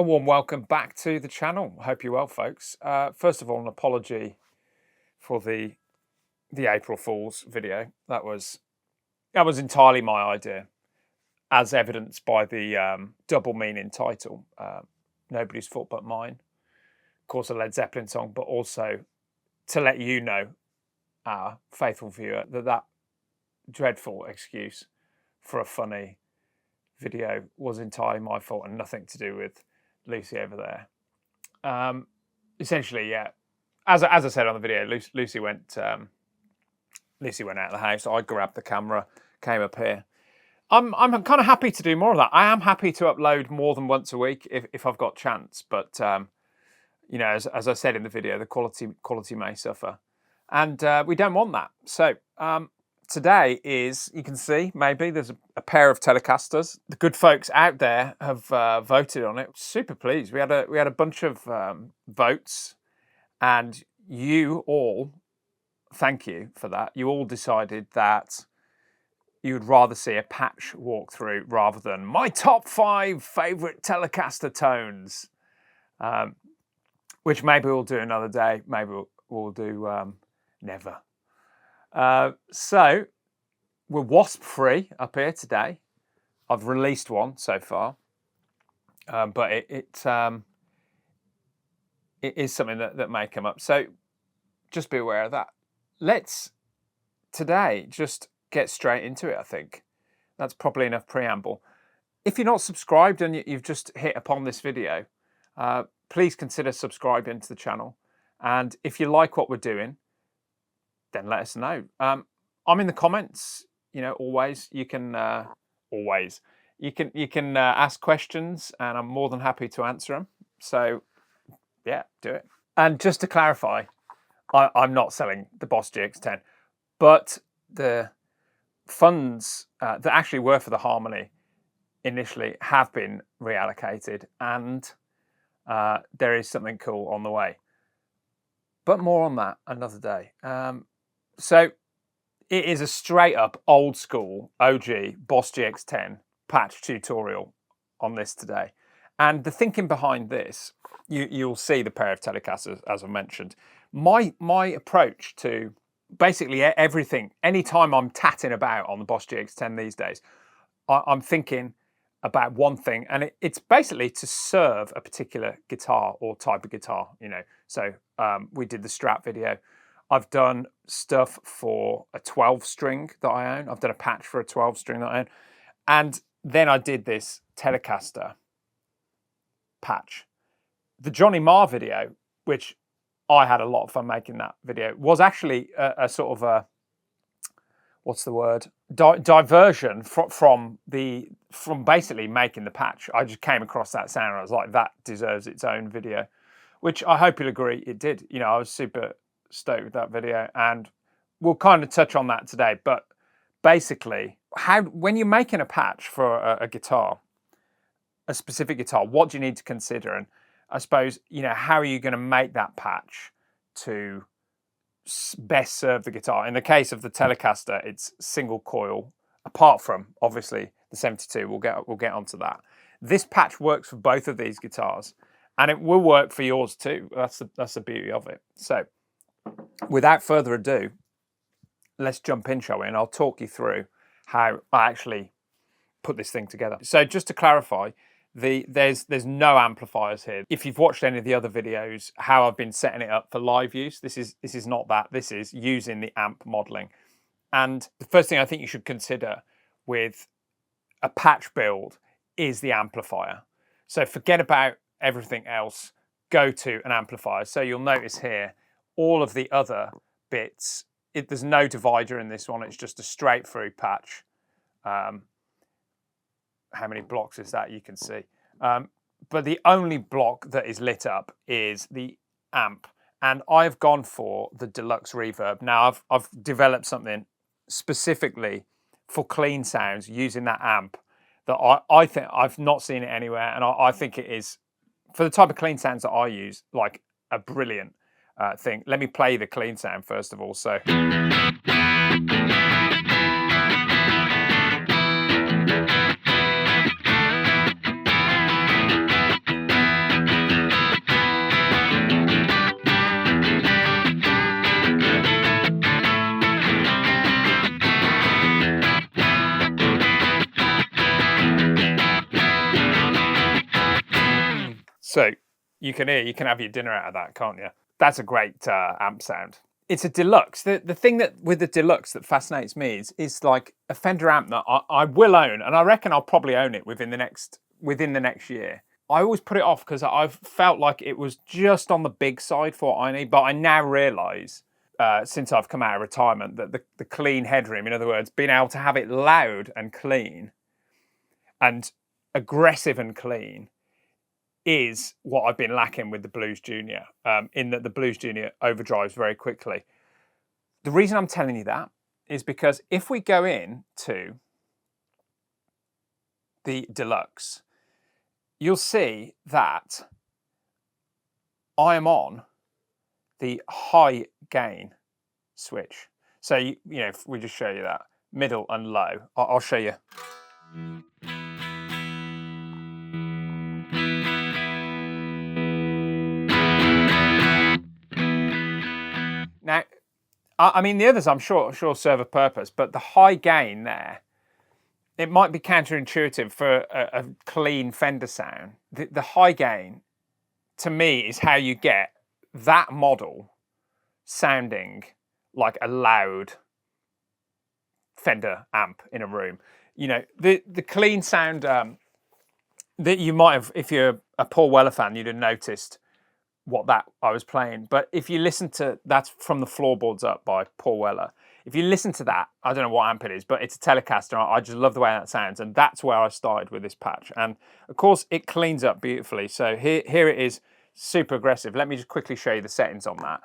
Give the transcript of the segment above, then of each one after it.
A warm welcome back to the channel. Hope you're well, folks. First of all, an apology for the April Fool's video. That was entirely my idea, as evidenced by the double meaning title. Nobody's fault but mine. Of course, a Led Zeppelin song, but also to let you know, our faithful viewer, that dreadful excuse for a funny video was entirely my fault and nothing to do with Lucy over there. Essentially, yeah. As I said on the video, Lucy went out of the house. I grabbed the camera, came up here. I'm kind of happy to do more of that. I am happy to upload more than once a week if I've got chance. But you know, as I said in the video, the quality may suffer, and we don't want that. So today is, you can see, maybe there's a pair of Telecasters. The good folks out there have voted on it. Super pleased. We had a bunch of votes, and you all, thank you for that. You all decided that you would rather see a patch walkthrough rather than my top 5 favourite Telecaster tones, which maybe we'll do another day. Maybe we'll do never. So we're Wasp free up here today. I've released one so far, but it is something that may come up. So just be aware of that. Let's today just get straight into it. I think that's probably enough preamble. If you're not subscribed and you've just hit upon this video, please consider subscribing to the channel. And if you like what we're doing, then let us know. I'm in the comments, you know, always. You can ask questions, and I'm more than happy to answer them. So yeah, do it. And just to clarify, I'm not selling the Boss GX-10, but the funds that actually were for the Harmony initially have been reallocated, and there is something cool on the way. But more on that another day. So it is a straight up old school OG Boss GX-10 patch tutorial on this today. And the thinking behind this, you'll see the pair of Telecasters, as I mentioned. My approach to basically everything, anytime I'm tatting about on the Boss GX-10 these days, I'm thinking about one thing, and it's basically to serve a particular guitar or type of guitar, you know. So we did the Strat video. I've done stuff for a 12-string that I own. I've done a patch for a 12-string that I own. And then I did this Telecaster patch. The Johnny Marr video, which I had a lot of fun making that video, was actually a sort of a, what's the word? Diversion from basically making the patch. I just came across that sound and I was like, that deserves its own video, which I hope you'll agree it did. You know, I was super stoked with that video, and we'll kind of touch on that today. But basically, when you're making a patch for a guitar, a specific guitar, what do you need to consider? And I suppose, you know, how are you going to make that patch to best serve the guitar? In the case of the Telecaster, it's single coil, apart from obviously the 72. We'll get onto that. This patch works for both of these guitars, and it will work for yours too. That's the beauty of it. So without further ado, let's jump in, shall we? And I'll talk you through how I actually put this thing together. So just to clarify, there's no amplifiers here. If you've watched any of the other videos, how I've been setting it up for live use, this is not that. This is using the amp modeling. And the first thing I think you should consider with a patch build is the amplifier. So forget about everything else. Go to an amplifier. So you'll notice here, all of the other bits, there's no divider in this one. It's just a straight through patch. How many blocks is that? You can see. But the only block that is lit up is the amp. And I've gone for the deluxe reverb. Now I've developed something specifically for clean sounds using that amp that I think I've not seen it anywhere. And I think it is, for the type of clean sounds that I use, like a brilliant thing. Let me play the clean sound first of all. So. So you can have your dinner out of that, can't you? That's a great amp sound. It's a deluxe. The thing that with the deluxe that fascinates me is like a Fender amp that I will own, and I reckon I'll probably own it within the next year. I always put it off because I've felt like it was just on the big side for what I need, but I now realise since I've come out of retirement that the clean headroom, in other words, being able to have it loud and clean and aggressive and clean, is what I've been lacking with the Blues Junior, in that the Blues Junior overdrives very quickly. The reason I'm telling you that is because if we go into the deluxe, you'll see that I am on the high gain switch. So, you know, if we just show you that, middle and low, I'll show you. Now, I mean, the others I'm sure serve a purpose, but the high gain there, it might be counterintuitive for a clean Fender sound. The high gain, to me, is how you get that model sounding like a loud Fender amp in a room. You know, the clean sound that you might have, if you're a Paul Weller fan, you'd have noticed what that I was playing. But if you listen to, that's from the Floorboards Up by Paul Weller. If you listen to that, I don't know what amp it is, but it's a Telecaster. I just love the way that sounds, and that's where I started with this patch. And of course, it cleans up beautifully. So here it is, super aggressive. Let me just quickly show you the settings on that.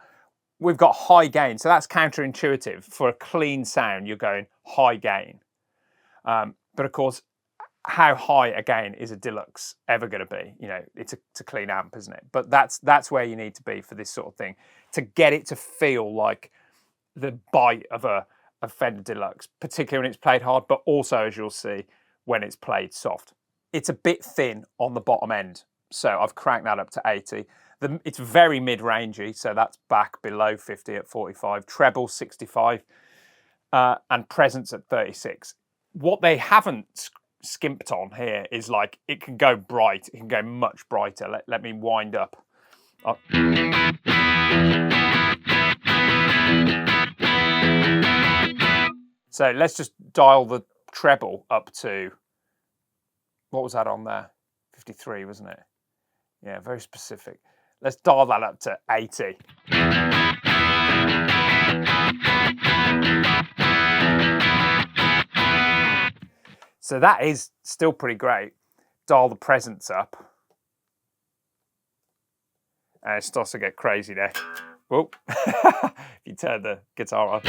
We've got high gain, so that's counterintuitive. For a clean sound, you're going high gain. But of course, how high a gain is a deluxe ever going to be? You know, it's a clean amp, isn't it? But that's where you need to be for this sort of thing, to get it to feel like the bite of a Fender Deluxe, particularly when it's played hard, but also, as you'll see, when it's played soft. It's a bit thin on the bottom end, so I've cranked that up to 80. It's very mid-rangey, so that's back below 50 at 45, treble 65, and presence at 36. What they haven't skimped on here is like it can go bright, it can go much brighter. Let me wind up. So let's just dial the treble up to, what was that on there? 53, wasn't it? Yeah, very specific. Let's dial that up to 80. So that is still pretty great. Dial the presence up. And it starts to get crazy there. Whoa. If you turn the guitar on.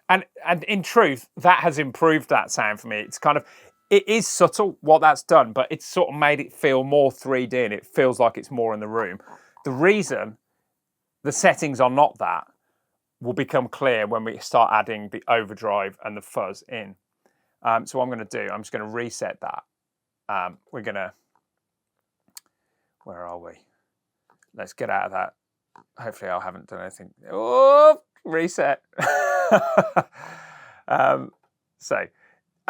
And in truth, that has improved that sound for me. It's kind of, it is subtle what that's done, but it's sort of made it feel more 3D and it feels like it's more in the room. The reason the settings are not that will become clear when we start adding the overdrive and the fuzz in. So what I'm going to do, I'm just going to reset that. We're going to, where are we? Let's get out of that. Hopefully I haven't done anything. Oh, reset. So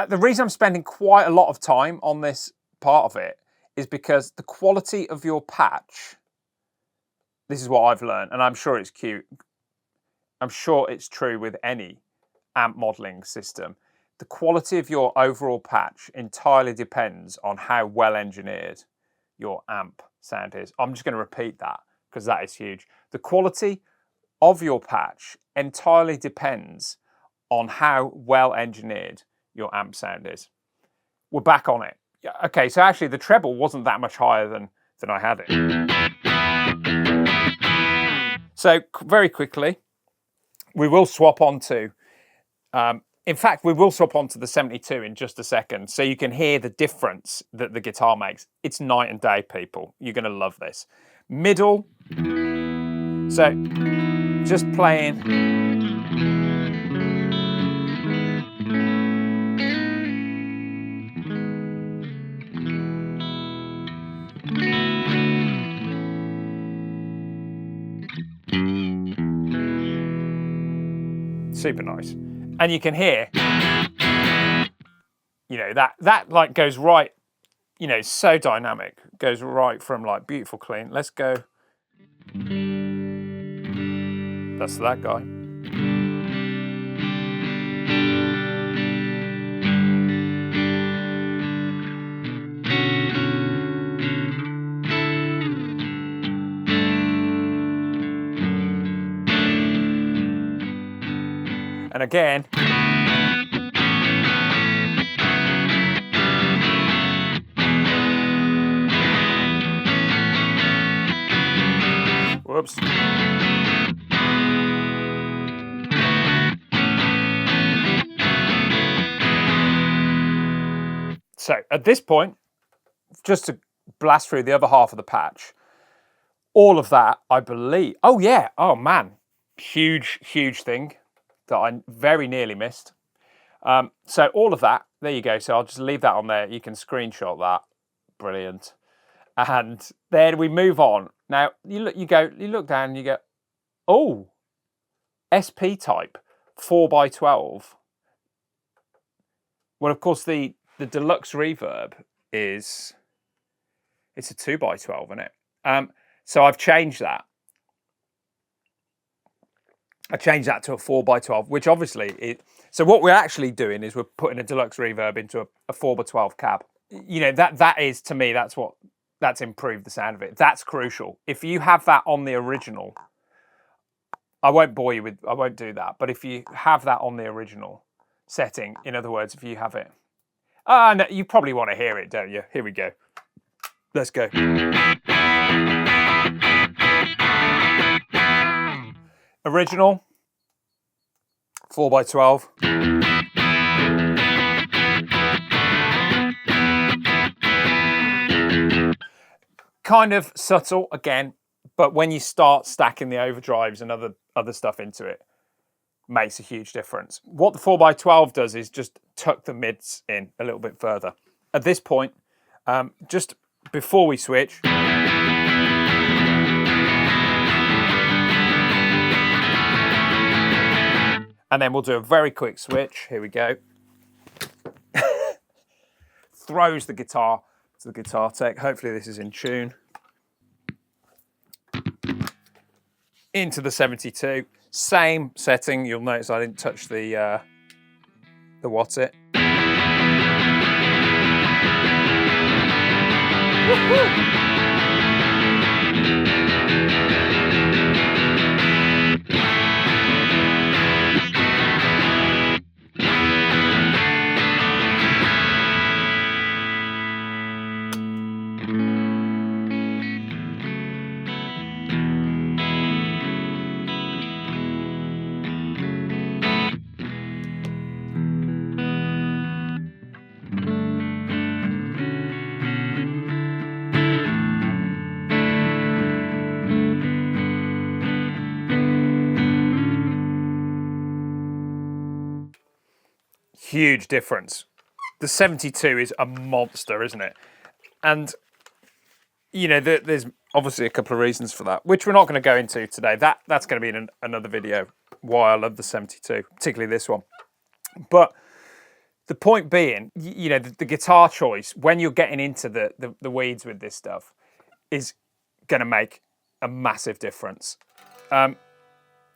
the reason I'm spending quite a lot of time on this part of it is because the quality of your patch, this is what I've learned, and I'm sure it's cute. I'm sure it's true with any amp modeling system. The quality of your overall patch entirely depends on how well engineered your amp sound is. I'm just going to repeat that because that is huge. The quality of your patch entirely depends on how well engineered your amp sound is. We're back on it. Okay, so actually the treble wasn't that much higher than I had it. So very quickly, we will swap onto, in fact, we will swap onto the 72 in just a second, so you can hear the difference that the guitar makes. It's night and day, people. You're going to love this. Middle, so just playing. Super nice. And you can hear you know, that like goes right, you know, so dynamic, goes right from like beautiful clean. Let's go. That's that guy. And again, whoops. So at this point, just to blast through the other half of the patch, all of that, I believe, oh yeah, oh man, huge thing that I very nearly missed. So all of that, there you go. So I'll just leave that on there. You can screenshot that. Brilliant. And then we move on. Now you look down and you go, oh, SP type 4x12. Well, of course the deluxe reverb it's a 2x12, isn't it? So I've changed that. I changed that to a 4x12, which obviously so what we're actually doing is we're putting a deluxe reverb into a 4x12 cab. You know, that is, to me, that's improved the sound of it. That's crucial. If you have that on the original, I won't bore you with, I won't do that. But if you have that on the original setting, in other words, if you have it, no, you probably want to hear it, don't you? Here we go. Let's go. Original, 4x12. Kind of subtle again, but when you start stacking the overdrives and other stuff into it, makes a huge difference. What the 4x12 does is just tuck the mids in a little bit further. At this point, just before we switch, and then we'll do a very quick switch. Here we go. Throws the guitar to the guitar tech. Hopefully this is in tune. Into the 72. Same setting. You'll notice I didn't touch the what's it. Woo-hoo! Huge difference. The 72 is a monster, isn't it? And, you know, there's obviously a couple of reasons for that, which we're not going to go into today. That's going to be in another video, why I love the 72, particularly this one. But the point being, you know, the guitar choice, when you're getting into the weeds with this stuff, is going to make a massive difference.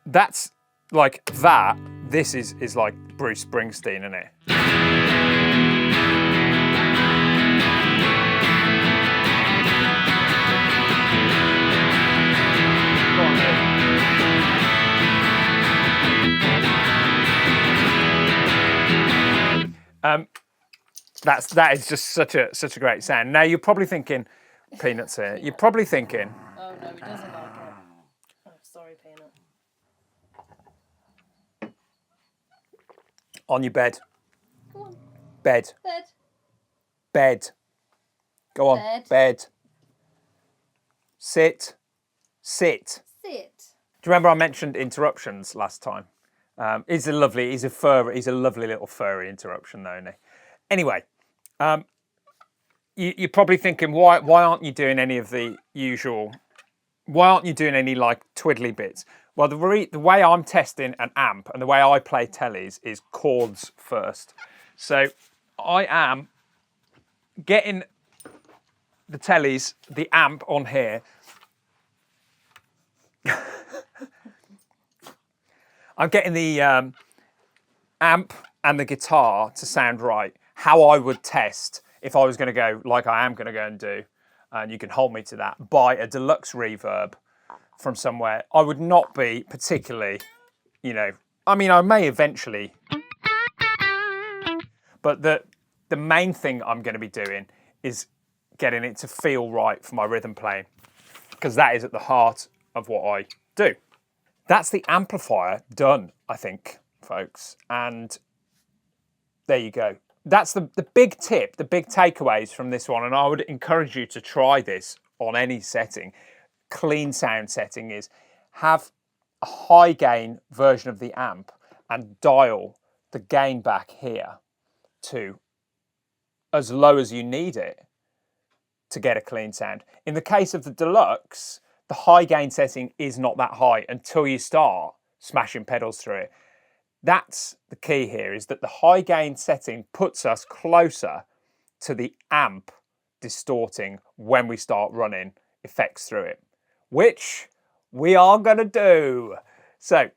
That's like that. This is like Bruce Springsteen, isn't it? That is just such a great sound. Now you're probably thinking, Peanut's here. You're probably thinking, oh no, he doesn't like it. Oh, sorry, Peanut. On your bed. Come on. Bed. Bed. Bed. Go on. Bed. Bed. Sit. Sit. Sit. Do you remember I mentioned interruptions last time? He's a lovely little furry interruption, though, isn't he? Anyway, you're probably thinking, why aren't you doing any of the usual? Why aren't you doing any like twiddly bits? Well, the way I'm testing an amp and the way I play teles is chords first. So I am getting the tellies, the amp on here. I'm getting the amp and the guitar to sound right. How I would test if I was going to go like I am going to go and do, and you can hold me to that, buy a deluxe reverb from somewhere. I would not be particularly, you know, I mean, I may eventually, but the main thing I'm going to be doing is getting it to feel right for my rhythm playing, because that is at the heart of what I do. That's the amplifier done, I think, folks. And there you go. That's the big tip, the big takeaways from this one. And I would encourage you to try this on any setting. Clean sound setting is have a high gain version of the amp and dial the gain back here to as low as you need it to get a clean sound. In the case of the deluxe, the high gain setting is not that high until you start smashing pedals through it. That's the key here, is that the high gain setting puts us closer to the amp distorting when we start running effects through it, which we are going to do. So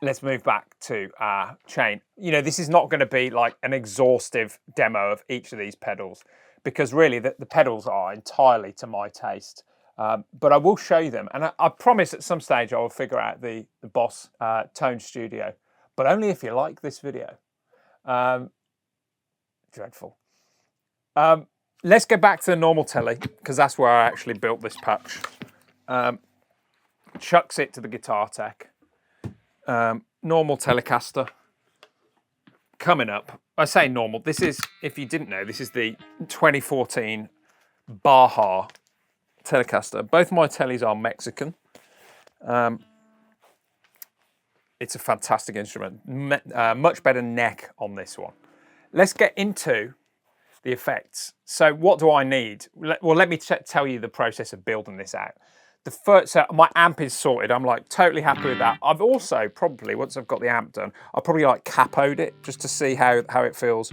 let's move back to our chain. You know, this is not going to be like an exhaustive demo of each of these pedals, because really the pedals are entirely to my taste. But I will show you them, and I promise at some stage I will figure out the Boss Tone Studio, but only if you like this video. Dreadful. Let's go back to the normal telly, because that's where I actually built this patch. Chucks it to the guitar tech. Normal Telecaster. Coming up, I say normal, this is, if you didn't know, this is the 2014 Baja Telecaster. Both my tellies are Mexican. It's a fantastic instrument. Much better neck on this one. Let's get into the effects. So what do I need? Well, let me tell you the process of building this out. So my amp is sorted. I'm like totally happy with that. I've also probably, once I've got the amp done, I'll probably like capoed it just to see how it feels.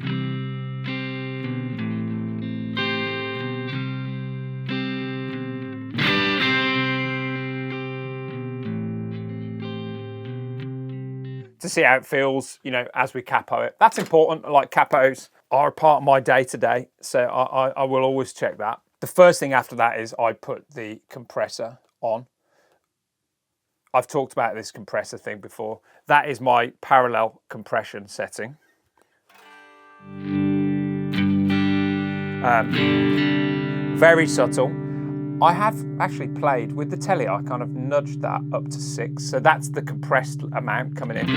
To see how it feels, you know, as we capo it. That's important. Like, capos are a part of my day-to-day, so I will always check that. The first thing after that is I put the compressor on. I've talked about this compressor thing before. That is my parallel compression setting. Very subtle. I have actually played with the telly, I kind of nudged that up to 6, so that's the compressed amount coming in.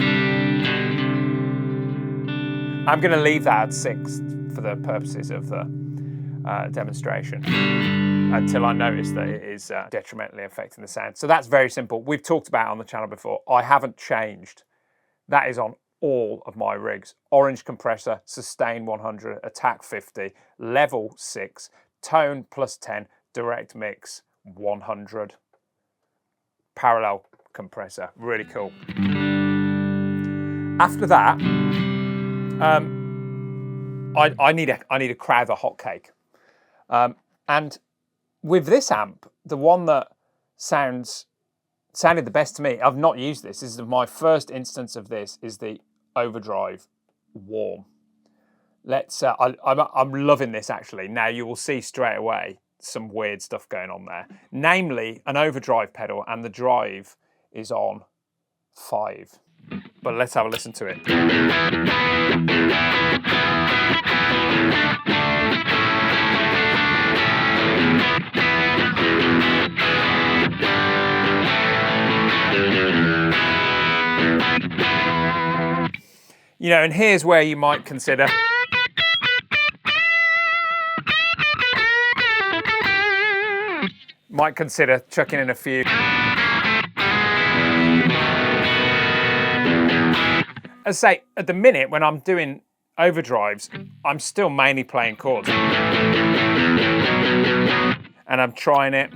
I'm going to leave that at 6 for the purposes of the demonstration until I notice that it is detrimentally affecting the sound. So that's very simple. We've talked about it on the channel before. I haven't changed. That is on all of my rigs. Orange compressor, sustain 100, attack 50, level 6, tone plus 10, direct mix 100. Parallel compressor, really cool. After that, I need a Crowther hotcake. And with this amp, the one that sounded the best to me, I've not used this. This is my first instance of this, is the Overdrive Warm. I'm loving this actually. Now you will see straight away some weird stuff going on there. Namely, an overdrive pedal, and the drive is on 5. But let's have a listen to it. You know, and here's where you might consider chucking in a few. As I say, at the minute when I'm doing overdrives, I'm still mainly playing chords. And I'm trying it.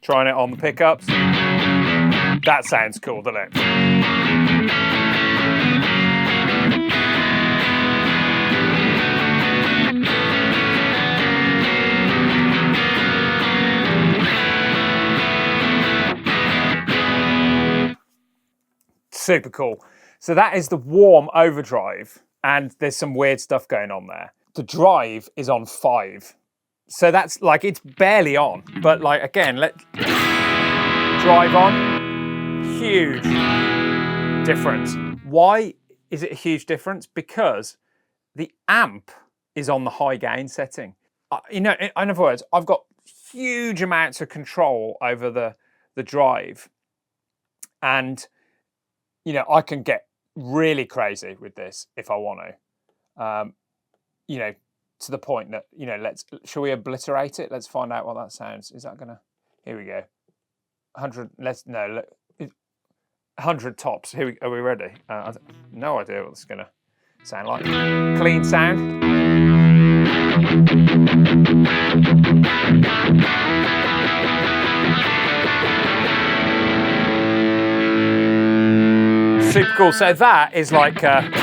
Trying it on the pickups. That sounds cool, doesn't it? Super cool. So that is the warm overdrive, and there's some weird stuff going on there. The drive is on 5. So that's like, it's barely on, but like, again, let drive on, huge difference. Why is it a huge difference? Because the amp is on the high gain setting. You know, in other words, I've got huge amounts of control over the drive, and you know, I can get really crazy with this if I want to. You know, to the point that, you know, shall we obliterate it? Let's find out what that sounds. Is that gonna? Here we go. 100. 100 tops. Are we ready? No idea what it's gonna sound like. Clean sound. Super cool. So that is like I'm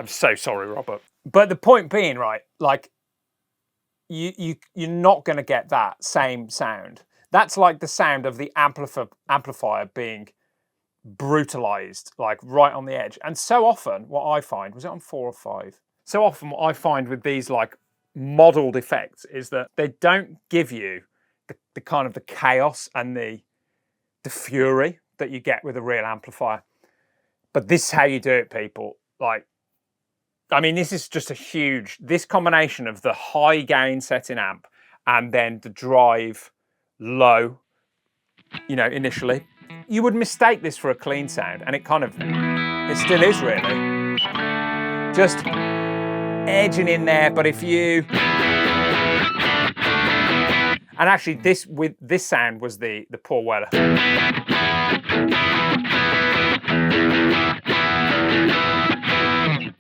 so sorry, Robert. But the point being, right, like you're not going to get that same sound. That's like the sound of the amplifier being brutalized, like right on the edge. And so often what I find, was it on 4 or 5? So often what I find with these like modeled effects is that they don't give you the kind of the chaos and the fury that you get with a real amplifier. But this is how you do it, people. Like, I mean, this is just this combination of the high gain setting amp and then the drive low, you know, initially. You would mistake this for a clean sound, and it still is really. Just edging in there, but if you... And actually this sound was the Paul Weller.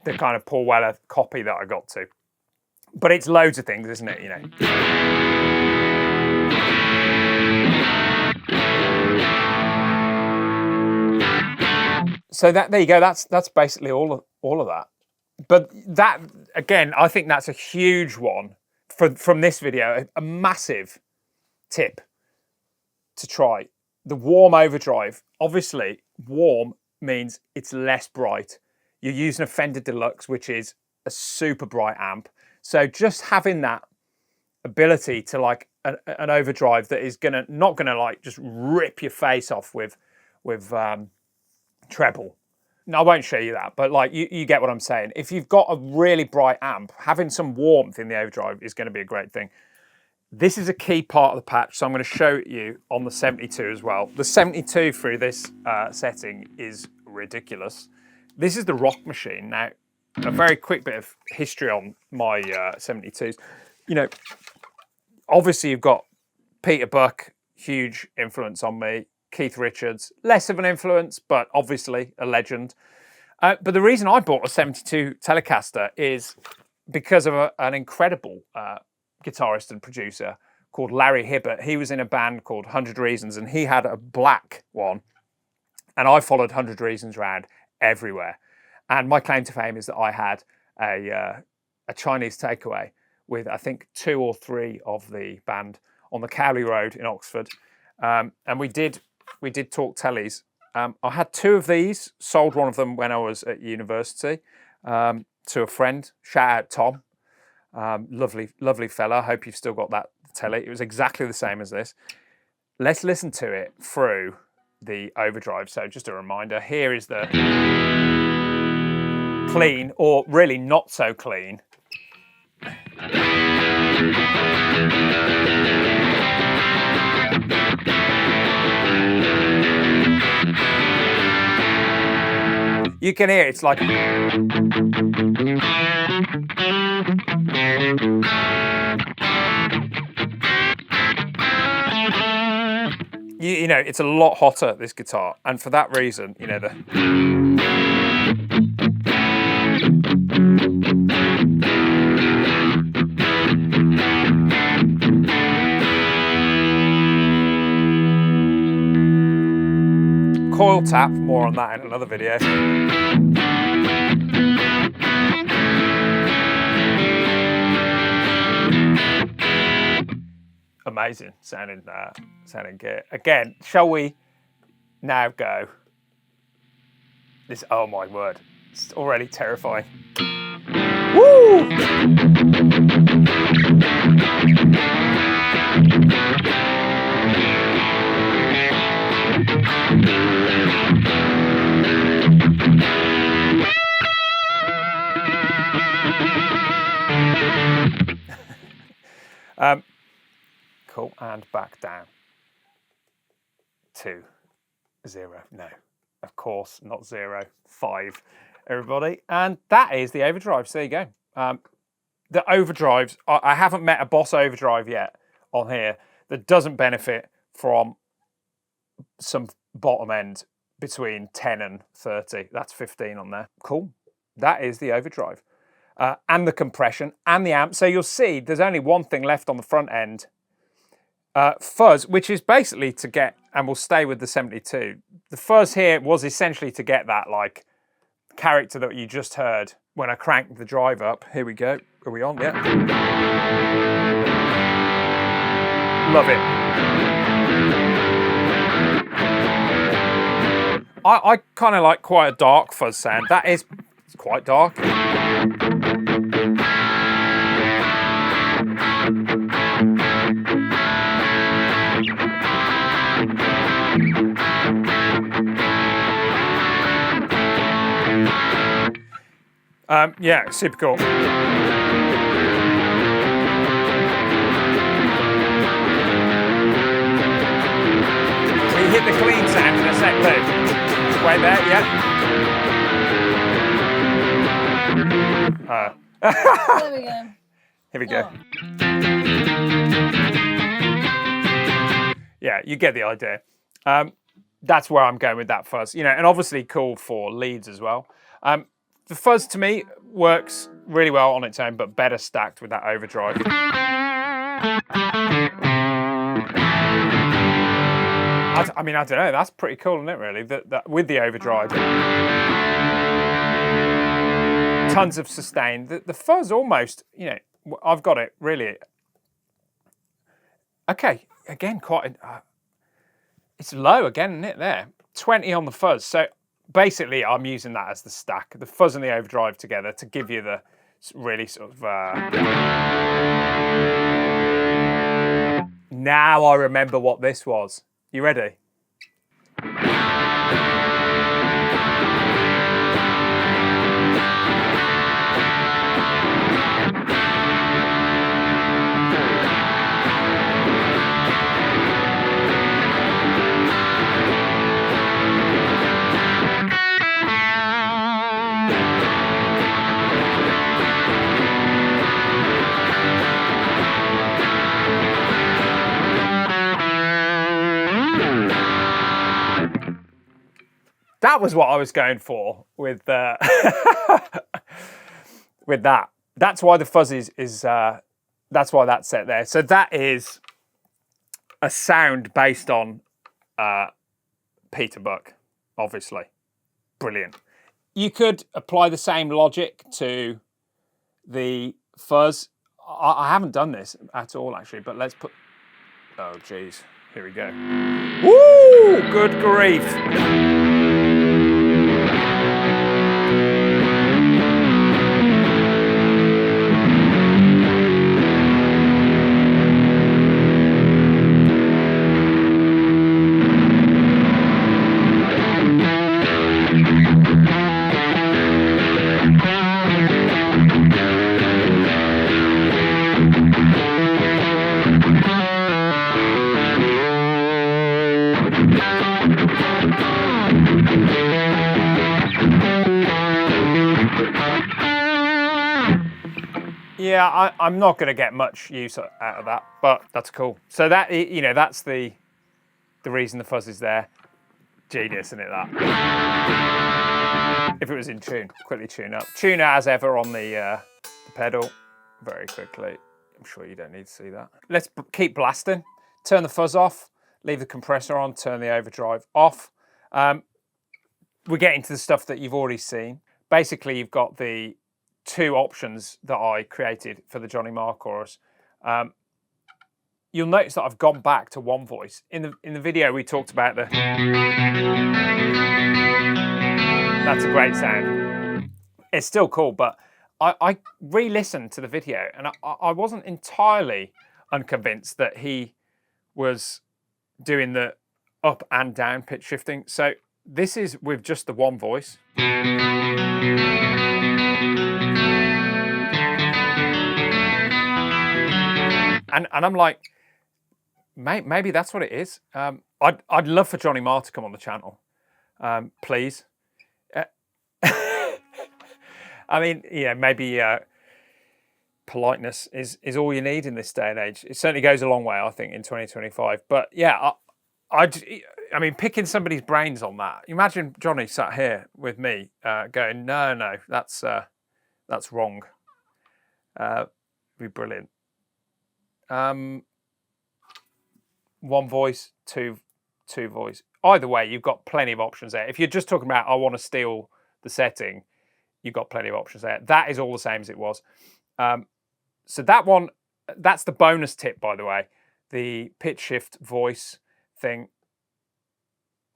The kind of Paul Weller copy that I got to. But it's loads of things, isn't it, you know? So there you go. That's basically all of that. But that, again, I think that's a huge one from this video. A massive tip to try. The warm overdrive. Obviously, warm means it's less bright. You're using a Fender Deluxe, which is a super bright amp. So just having that ability to like an overdrive that is not gonna like just rip your face off with treble. No, I won't show you that, but like you get what I'm saying. If you've got a really bright amp, having some warmth in the overdrive is going to be a great thing. This is a key part of the patch, so I'm going to show you on the 72 as well. The 72 through this setting is ridiculous. This is the Rock Machine. Now, a very quick bit of history on my 72s. You know, obviously you've got Peter Buck, huge influence on me. Keith Richards, less of an influence, but obviously a legend. But the reason I bought a 72 Telecaster is because of an incredible guitarist and producer called Larry Hibbert. He was in a band called 100 Reasons, and he had a black one. And I followed 100 Reasons around everywhere. And my claim to fame is that I had a Chinese takeaway with, I think, 2 or 3 of the band on the Cowley Road in Oxford. And we did talk tellies. I had 2 of these, sold one of them when I was at university to a friend. Shout out Tom. Lovely fella. I hope you've still got that telly. It was exactly the same as this. Let's listen to it through the overdrive. So just a reminder, here is the clean, or really not so clean. You can hear it's like... you know, it's a lot hotter, this guitar, and for that reason, you know, the coil tap, more on that in another video. Amazing sounding gear. Again, shall we now go? This, oh my word, it's already terrifying. Woo! Cool, and back down to 0. No, of course not 0, 5, everybody. And that is the overdrive. So there you go. The overdrives, I haven't met a Boss overdrive yet on here that doesn't benefit from some bottom end between 10 and 30. That's 15 on there. Cool. That is the overdrive. And the compression and the amp. So you'll see there's only one thing left on the front end. Fuzz, which is basically to get, and we'll stay with the 72. The fuzz here was essentially to get that like character that you just heard when I cranked the drive up. Here we go. Are we on? Yeah. Love it. I kind of like quite a dark fuzz sound. That is quite dark. Yeah, super cool. We hit the clean sound in a sec, Luke. Wait there, yeah. There we go. Here we go. Oh. Yeah, you get the idea. That's where I'm going with that fuzz. You know, and obviously cool for leads as well. The fuzz to me works really well on its own, but better stacked with that overdrive. I mean, I don't know. That's pretty cool, isn't it? Really, that with the overdrive, tons of sustain. The fuzz almost, you know, I've got it really. Okay, again, quite. It's low again, isn't it? There, 20 on the fuzz. So basically, I'm using that as the stack, the fuzz and the overdrive together to give you the really sort of. Now I remember what this was. You ready? That was what I was going for with with that. That's why the fuzz is that's why that's set there. So that is a sound based on Peter Buck, obviously. Brilliant. You could apply the same logic to the fuzz. I haven't done this at all actually, but let's put. Oh geez, here we go. Woo! Good grief. Yeah, I'm not going to get much use out of that, but that's cool. So that, you know, that's the the reason the fuzz is there. Genius, isn't it, that? If it was in tune, quickly tune up. Tuner as ever on the pedal, very quickly. I'm sure you don't need to see that. Let's keep blasting. Turn the fuzz off, leave the compressor on, turn the overdrive off. We're getting to the stuff that you've already seen. Basically, you've got the 2 options that I created for the Johnny Marr chorus. You'll notice that I've gone back to one voice. In the video, we talked about the... That's a great sound. It's still cool, but I re-listened to the video and I wasn't entirely unconvinced that he was doing the up and down pitch shifting. So this is with just the one voice. And I'm like, maybe that's what it is. I'd love for Johnny Marr to come on the channel, please. I mean, yeah, maybe politeness is all you need in this day and age. It certainly goes a long way, I think, in 2025. But yeah, I mean, picking somebody's brains on that. Imagine Johnny sat here with me, going, "No, that's wrong." It'd be brilliant. One voice, two voice. Either way, you've got plenty of options there. If you're just talking about, I want to steal the setting, you've got plenty of options there. That is all the same as it was. So that one, that's the bonus tip, by the way, the pitch shift voice thing.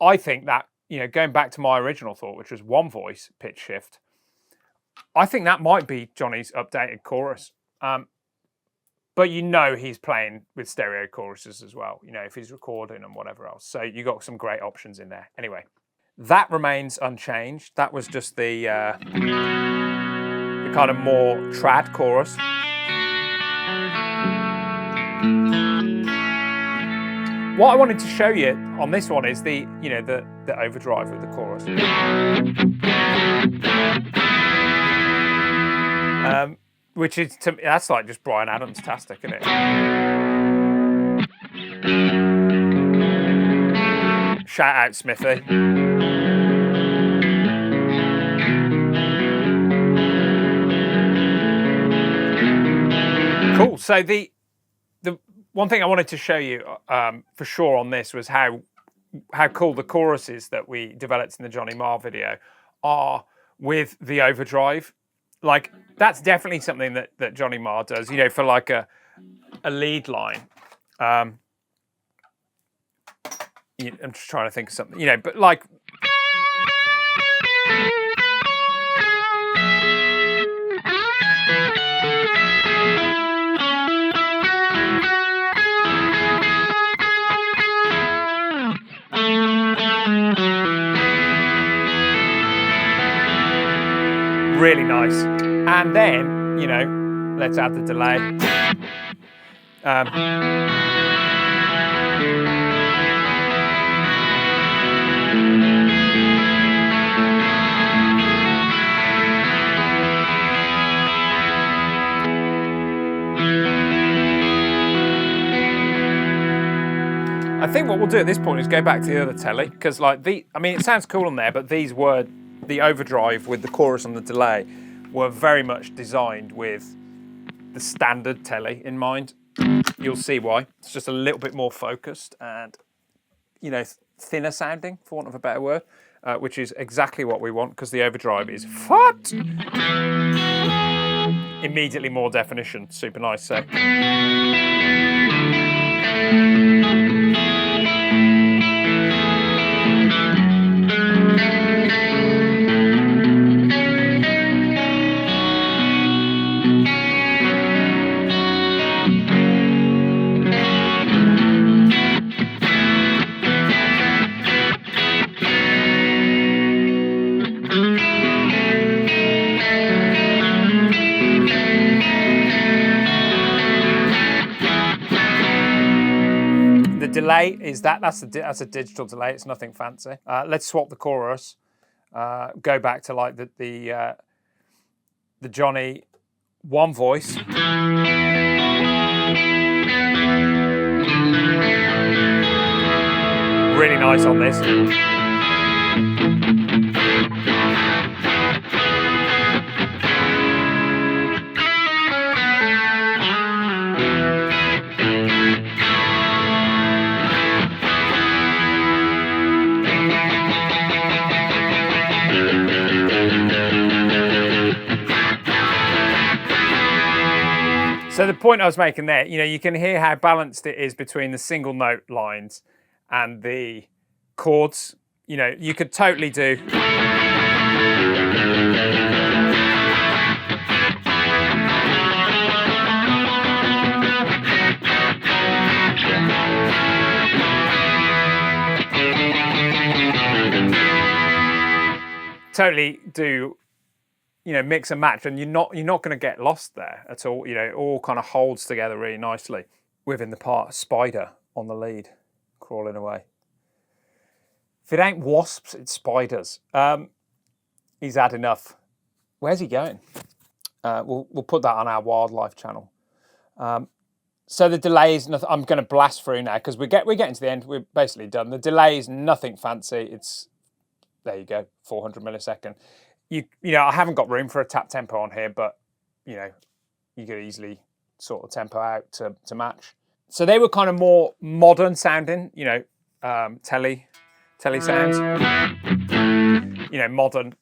I think that, going back to my original thought, which was one voice pitch shift, I think that might be Johnny's updated chorus. But he's playing with stereo choruses as well, if he's recording and whatever else. So you got some great options in there. Anyway, that remains unchanged. That was just the kind of more trad chorus. What I wanted to show you on this one is the overdrive of the chorus. Which is, to me, that's like just Bryan Adams-tastic, isn't it? Shout out Smithy. Cool. So the one thing I wanted to show you for sure on this was how cool the choruses that we developed in the Johnny Marr video are with the overdrive. Like, that's definitely something that Johnny Marr does, for like a lead line. I'm just trying to think of something, but like... Really nice. And then, let's add the delay. I think what we'll do at this point is go back to the other telly, because it sounds cool on there, but these were the overdrive with the chorus and the delay were very much designed with the standard telly in mind. You'll see why. It's just a little bit more focused and, thinner sounding, for want of a better word, which is exactly what we want, because the overdrive is fat. Immediately more definition, super nice. So. Delay is that's a digital delay. It's nothing fancy. Let's swap the chorus. Go back to like the Johnny one voice. really nice on this. So the point I was making there, you know, you can hear how balanced it is between the single note lines and the chords. You know, you could totally do. Totally do, you know, mix and match, and you're not going to get lost there at all. You know, it all kind of holds together really nicely within the part. Spider on the lead, crawling away. If it ain't wasps, it's spiders. He's had enough. Where's he going? We'll put that on our wildlife channel. So the delay is nothing. I'm going to blast through now because we're getting to the end. We're basically done. The delay is nothing fancy. It's, there you go, 400 millisecond. You know, I haven't got room for a tap tempo on here, but you know, you could easily sort the tempo out to match. So they were kind of more modern sounding, you know, tele sounds, you know, modern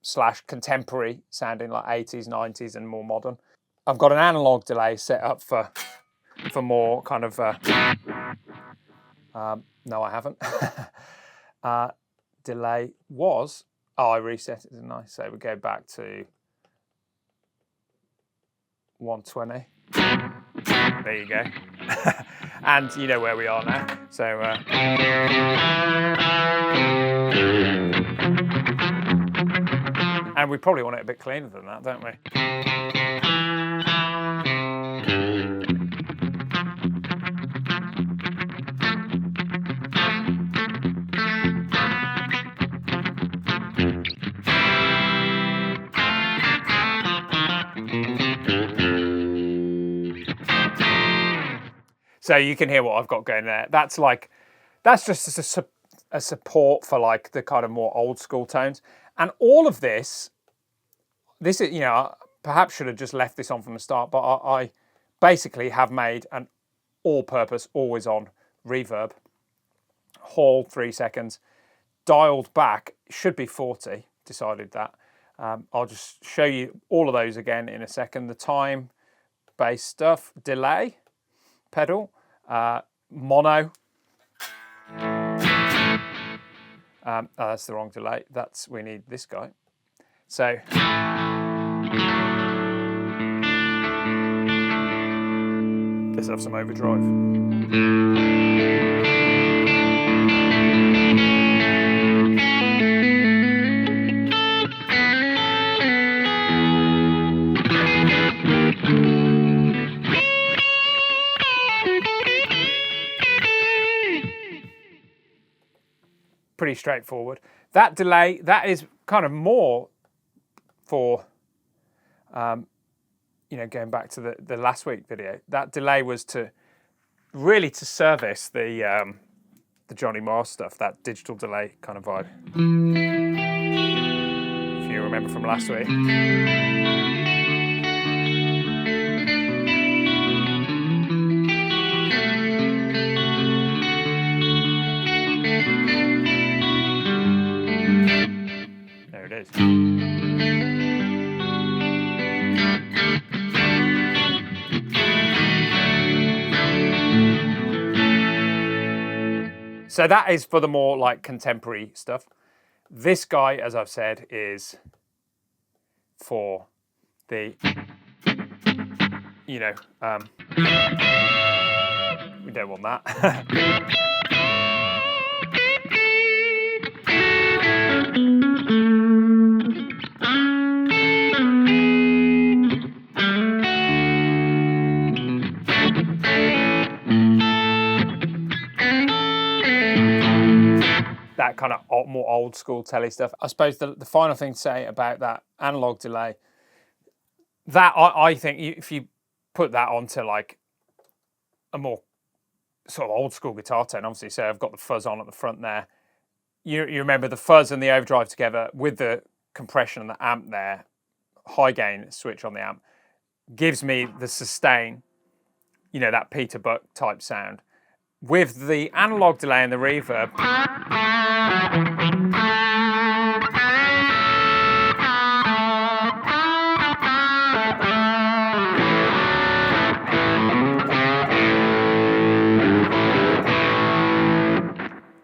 / contemporary sounding, like 80s, 90s, and more modern. I've got an analog delay set up for more kind of. No, I haven't. Delay was. Oh, I reset it, didn't I? So we go back to 120. There you go. And you know where we are now. So and we probably want it a bit cleaner than that, don't we? So you can hear what I've got going there. That's just a support for like the kind of more old school tones. And all of this is, you know, I perhaps should have just left this on from the start, but I basically have made an all-purpose, always-on reverb. Hall 3 seconds, dialed back, should be 40, decided that. I'll just show you all of those again in a second. The time, bass stuff, delay, pedal, mono. Oh, that's the wrong delay. We need this guy. So let's have some overdrive. Pretty straightforward. That delay, that is kind of more for, you know, going back to the last week video. That delay was to really to service the Johnny Marr stuff, that digital delay kind of vibe. If you remember from last week. There it is. So that is for the more like contemporary stuff. This guy, as I've said, is for the, you know, we don't want that. That kind of more old school tele stuff. I suppose the final thing to say about that analog delay, that I think if you put that onto like a more sort of old school guitar tone, obviously. So I've got the fuzz on at the front there. You remember the fuzz and the overdrive together with the compression and the amp there, high gain switch on the amp, gives me the sustain, you know, that Peter Buck type sound. With the analog delay and the reverb,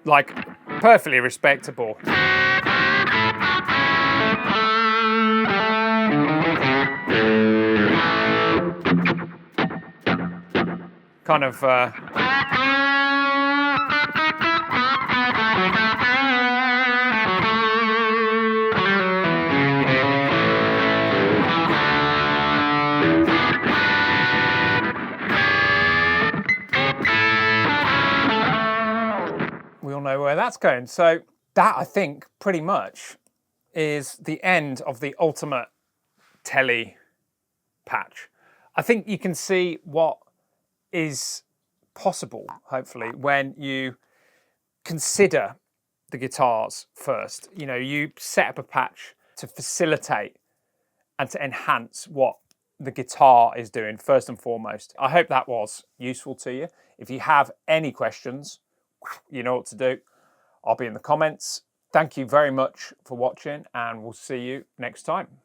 like, perfectly respectable. Kind of we all know where that's going. So that, I think, pretty much is the end of the ultimate Tele patch. I think you can see what is possible, hopefully, when you consider the guitars first. You know, you set up a patch to facilitate and to enhance what the guitar is doing first and foremost. I hope that was useful to you. If you have any questions, you know what to do. I'll be in the comments. Thank you very much for watching, and we'll see you next time.